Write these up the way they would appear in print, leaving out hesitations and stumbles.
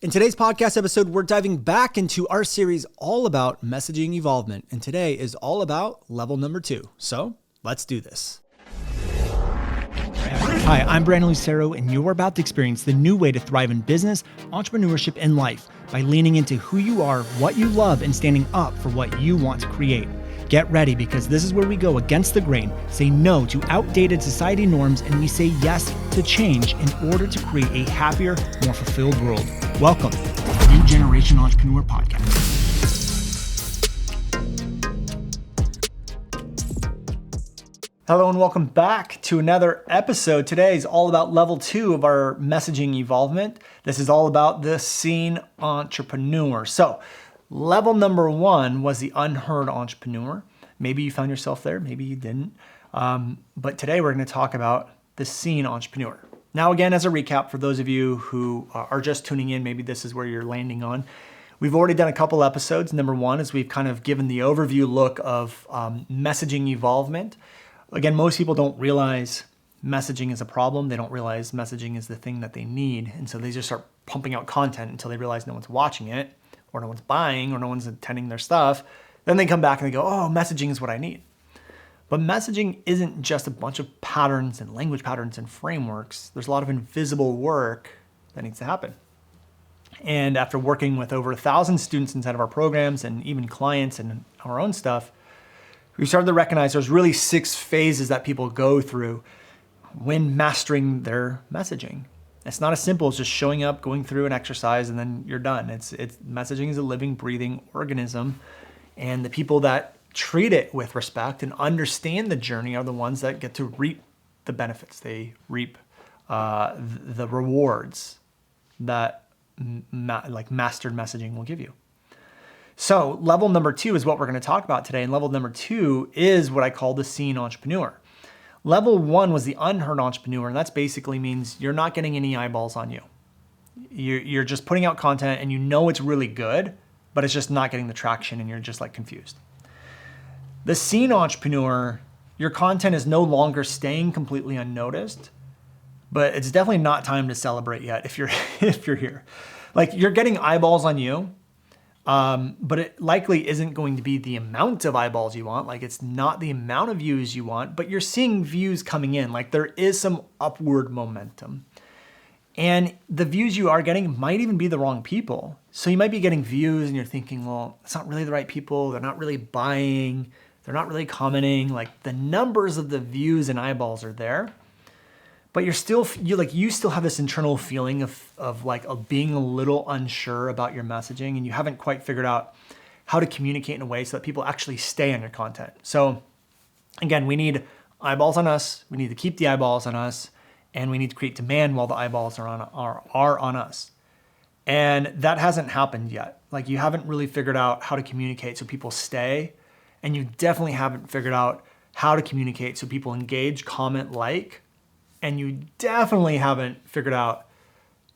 In today's podcast episode, we're diving back into our series all about messaging evolvement. And today is all about level number 2. So let's do this. Hi, I'm Brandon Lucero, and you're about to experience the new way to thrive in business, entrepreneurship, and life by leaning into who you are, what you love, and standing up for what you want to create. Get ready, because this is where we go against the grain, say no to outdated society norms, and we say yes to change in order to create a happier, more fulfilled world. Welcome to the New Generation Entrepreneur Podcast. Hello and welcome back to another episode. Today is all about level 2 of our messaging evolvement. This is all about the seen entrepreneur. So level number 1 was the unheard entrepreneur. Maybe you found yourself there, maybe you didn't. But today we're going to talk about the seen entrepreneur. Now, again, as a recap, for those of you who are just tuning in, maybe this is where you're landing on. We've already done a couple episodes. Number 1 is we've kind of given the overview look of messaging evolvement. Again, most people don't realize messaging is a problem. They don't realize messaging is the thing that they need. And so they just start pumping out content until they realize no one's watching it, or no one's buying, or no one's attending their stuff. Then they come back and they go, oh, messaging is what I need. But messaging isn't just a bunch of patterns and language patterns and frameworks. There's a lot of invisible work that needs to happen. And after working with over 1,000 students inside of our programs and even clients and our own stuff, we started to recognize there's really 6 phases that people go through when mastering their messaging. It's not as simple as just showing up, going through an exercise, and then you're done. It's messaging is a living, breathing organism, and the people that treat it with respect and understand the journey are the ones that get to reap the benefits. They reap the rewards that mastered messaging will give you. So level number 2 is what we're going to talk about today. And level number 2 is what I call the seen entrepreneur. Level 1 was the unheard entrepreneur. And that basically means you're not getting any eyeballs on you. You're just putting out content and you know it's really good, but it's just not getting the traction and you're just like confused. The seen entrepreneur, your content is no longer staying completely unnoticed, but it's definitely not time to celebrate yet if you're here. Like, you're getting eyeballs on you, but it likely isn't going to be the amount of eyeballs you want. Like, it's not the amount of views you want, but you're seeing views coming in. Like, there is some upward momentum. And the views you are getting might even be the wrong people. So you might be getting views and you're thinking, well, it's not really the right people. They're not really buying. They're not really commenting. Like, the numbers of the views and eyeballs are there, but you still have this internal feeling of being a little unsure about your messaging, and you haven't quite figured out how to communicate in a way so that people actually stay on your content. So again, we need eyeballs on us. We need to keep the eyeballs on us, and we need to create demand while the eyeballs are on us. And that hasn't happened yet. Like, you haven't really figured out how to communicate so people stay. And you definitely haven't figured out how to communicate so people engage, comment, like. And you definitely haven't figured out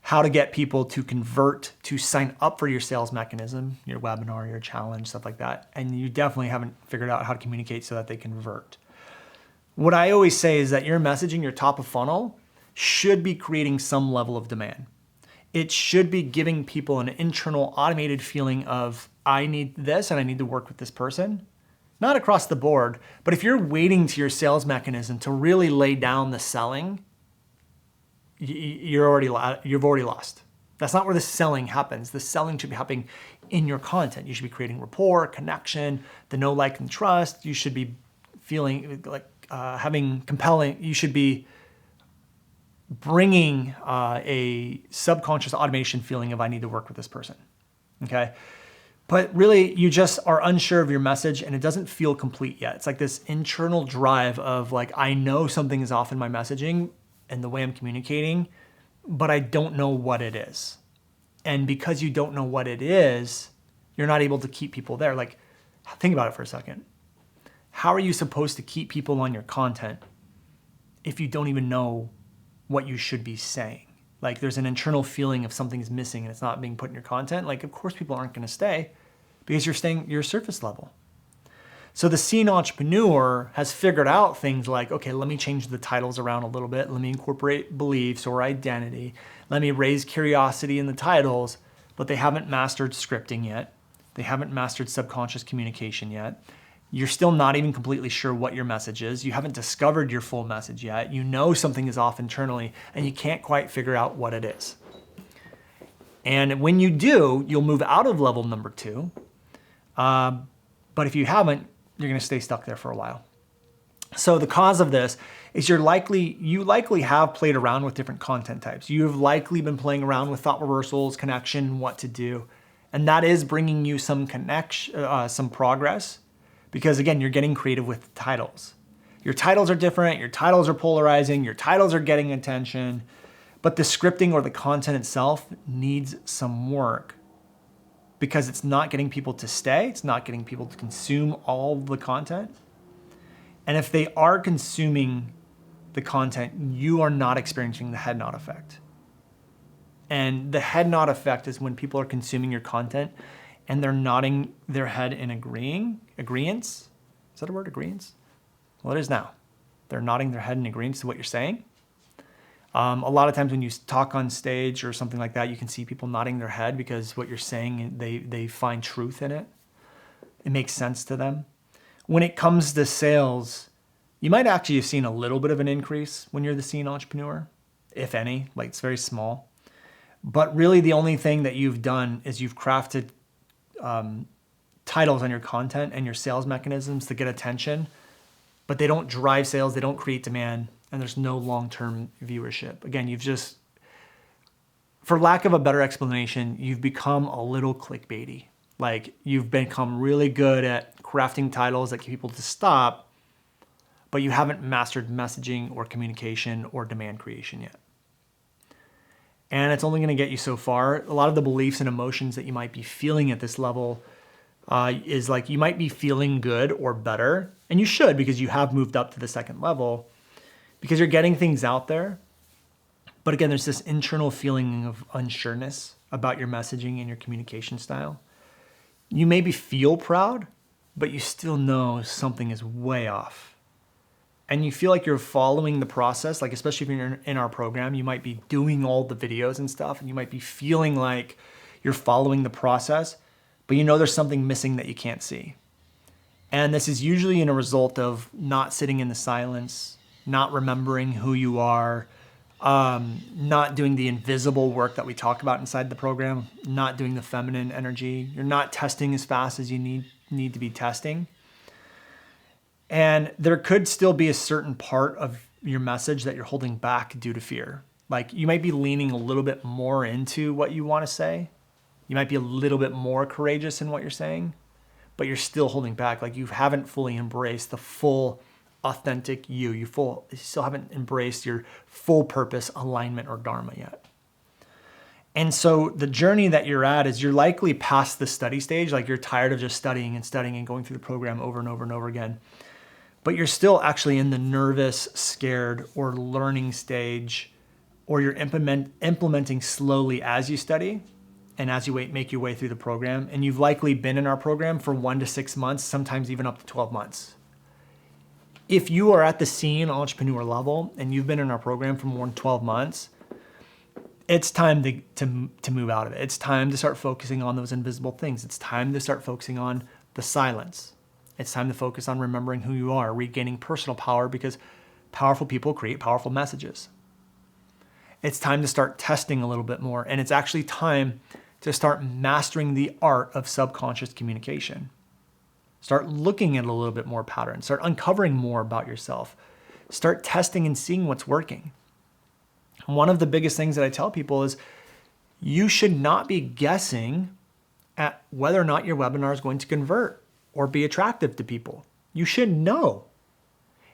how to get people to convert, to sign up for your sales mechanism, your webinar, your challenge, stuff like that. And you definitely haven't figured out how to communicate so that they convert. What I always say is that your messaging, your top of funnel, should be creating some level of demand. It should be giving people an internal automated feeling of, I need this and I need to work with this person. Not across the board, but if you're waiting to your sales mechanism to really lay down the selling, you've already lost. That's not where the selling happens. The selling should be happening in your content. You should be creating rapport, connection, the know, like, and trust. You should be feeling like having compelling. You should be bringing a subconscious automation feeling of, I need to work with this person. Okay. But really, you just are unsure of your message and it doesn't feel complete yet. It's like this internal drive of like, I know something is off in my messaging and the way I'm communicating, but I don't know what it is. And because you don't know what it is, you're not able to keep people there. Like, think about it for a second. How are you supposed to keep people on your content if you don't even know what you should be saying? Like, there's an internal feeling of something's missing and it's not being put in your content. Like, of course people aren't going to stay because you're surface level. So the seen entrepreneur has figured out things like, okay, let me change the titles around a little bit. Let me incorporate beliefs or identity. Let me raise curiosity in the titles. but they haven't mastered scripting yet. They haven't mastered subconscious communication yet. You're still not even completely sure what your message is. You haven't discovered your full message yet. You know something is off internally and you can't quite figure out what it is. And when you do, you'll move out of level number 2. But if you haven't, you're gonna stay stuck there for a while. So the cause of this is you likely have played around with different content types. You've likely been playing around with thought reversals, connection, what to do. And that is bringing you some some progress, because again, you're getting creative with titles. Your titles are different, your titles are polarizing, your titles are getting attention, but the scripting or the content itself needs some work because it's not getting people to stay, it's not getting people to consume all the content. And if they are consuming the content, you are not experiencing the head nod effect. And the head nod effect is when people are consuming your content and they're nodding their head in agreeance. Is that a word, agreeance? Well, it is now. They're nodding their head in agreeance to what you're saying. A lot of times when you talk on stage or something like that, you can see people nodding their head because what you're saying, they find truth in it. It makes sense to them. When it comes to sales, you might actually have seen a little bit of an increase when you're the scene entrepreneur, if any, like it's very small. But really the only thing that you've done is you've crafted titles on your content and your sales mechanisms to get attention, but they don't drive sales, they don't create demand, and there's no long-term viewership. Again, you've just, for lack of a better explanation, you've become a little clickbaity. Like you've become really good at crafting titles that get people to stop, but you haven't mastered messaging or communication or demand creation yet. And it's only gonna get you so far. A lot of the beliefs and emotions that you might be feeling at this level is like you might be feeling good or better, and you should because you have moved up to the second level because you're getting things out there. But again, there's this internal feeling of unsureness about your messaging and your communication style. You maybe feel proud, but you still know something is way off. And you feel like you're following the process, like especially if you're in our program, you might be doing all the videos and stuff, and you might be feeling like you're following the process, but you know there's something missing that you can't see. And this is usually in a result of not sitting in the silence, not remembering who you are, not doing the invisible work that we talk about inside the program, not doing the feminine energy. You're not testing as fast as you need to be testing. And there could still be a certain part of your message that you're holding back due to fear. Like you might be leaning a little bit more into what you want to say. You might be a little bit more courageous in what you're saying, but you're still holding back. Like you haven't fully embraced the full authentic you. You still haven't embraced your full purpose, alignment, or dharma yet. And so the journey that you're at is you're likely past the study stage. Like you're tired of just studying and going through the program over and over and over again. But you're still actually in the nervous, scared, or learning stage, or you're implementing slowly as you study and as you make your way through the program. And you've likely been in our program for 1 to 6 months, sometimes even up to 12 months. If you are at the scene entrepreneur level and you've been in our program for more than 12 months, it's time to move out of it. It's time to start focusing on those invisible things. It's time to start focusing on the silence. It's time to focus on remembering who you are, regaining personal power, because powerful people create powerful messages. It's time to start testing a little bit more, and it's actually time to start mastering the art of subconscious communication. Start looking at a little bit more pattern. Start uncovering more about yourself. Start testing and seeing what's working. One of the biggest things that I tell people is you should not be guessing at whether or not your webinar is going to convert or be attractive to people. You should know.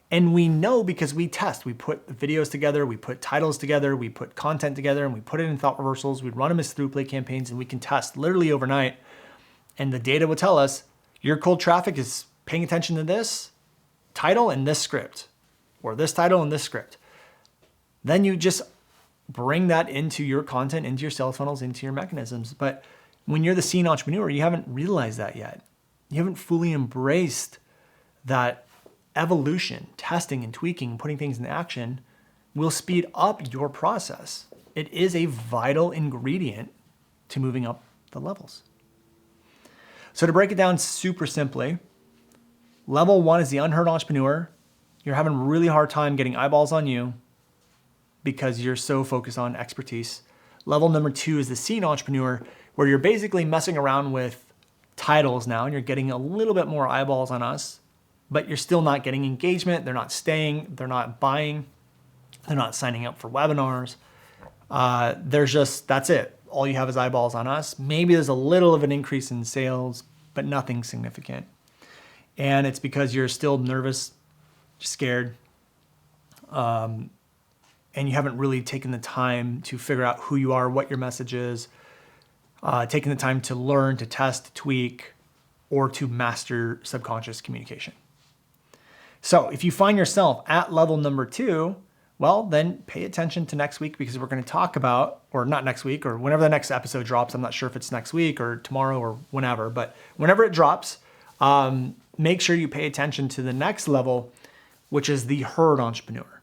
And we know because we test. We put videos together, we put titles together, we put content together, and we put it in thought reversals. We run them as through play campaigns, and we can test literally overnight. And the data will tell us your cold traffic is paying attention to this title and this script, or this title and this script. Then you just bring that into your content, into your sales funnels, into your mechanisms. But when you're the scene entrepreneur, you haven't realized that yet. You haven't fully embraced that evolution, testing and tweaking, and putting things into action will speed up your process. It is a vital ingredient to moving up the levels. So to break it down super simply, level 1 is the unheard entrepreneur. You're having a really hard time getting eyeballs on you because you're so focused on expertise. Level number 2 is the seen entrepreneur, where you're basically messing around with titles now and you're getting a little bit more eyeballs on us, but you're still not getting engagement. They're not staying, they're not buying, they're not signing up for webinars. That's it. All you have is eyeballs on us. Maybe there's a little of an increase in sales, but nothing significant. And it's because you're still nervous, scared, and you haven't really taken the time to figure out who you are, what your message is, taking the time to learn, to test, to tweak, or to master subconscious communication. So if you find yourself at level number 2, well, then pay attention to next week, because we're going to talk about, or not next week, or whenever the next episode drops. I'm not sure if it's next week or tomorrow or whenever, but whenever it drops, make sure you pay attention to the next level, which is the herd entrepreneur,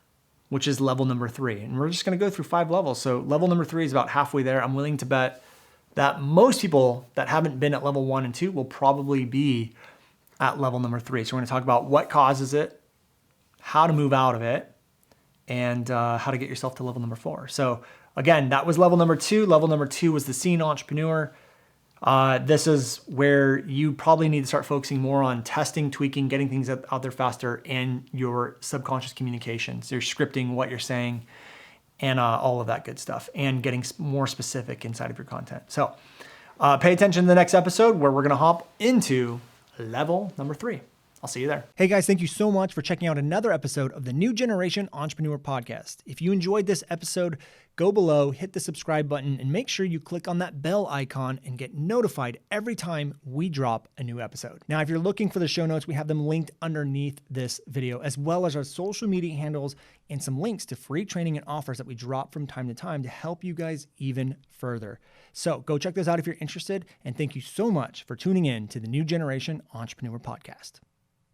which is level number 3. And we're just going to go through 5 levels. So level number 3 is about halfway there. I'm willing to bet that most people that haven't been at level 1 and 2 will probably be at level number 3. So we're going to talk about what causes it, how to move out of it, and how to get yourself to level number 4. So again, that was level number 2. Level number 2 was the seen entrepreneur. This is where you probably need to start focusing more on testing, tweaking, getting things out there faster, and your subconscious communications, your scripting, what you're saying, and all of that good stuff, and getting more specific inside of your content. So pay attention to the next episode, where we're going to hop into level number 3. I'll see you there. Hey guys, thank you so much for checking out another episode of the New Generation Entrepreneur Podcast. If you enjoyed this episode, go below, hit the subscribe button, and make sure you click on that bell icon and get notified every time we drop a new episode. Now, if you're looking for the show notes, we have them linked underneath this video, as well as our social media handles and some links to free training and offers that we drop from time to time to help you guys even further. So go check those out if you're interested, and thank you so much for tuning in to the New Generation Entrepreneur Podcast.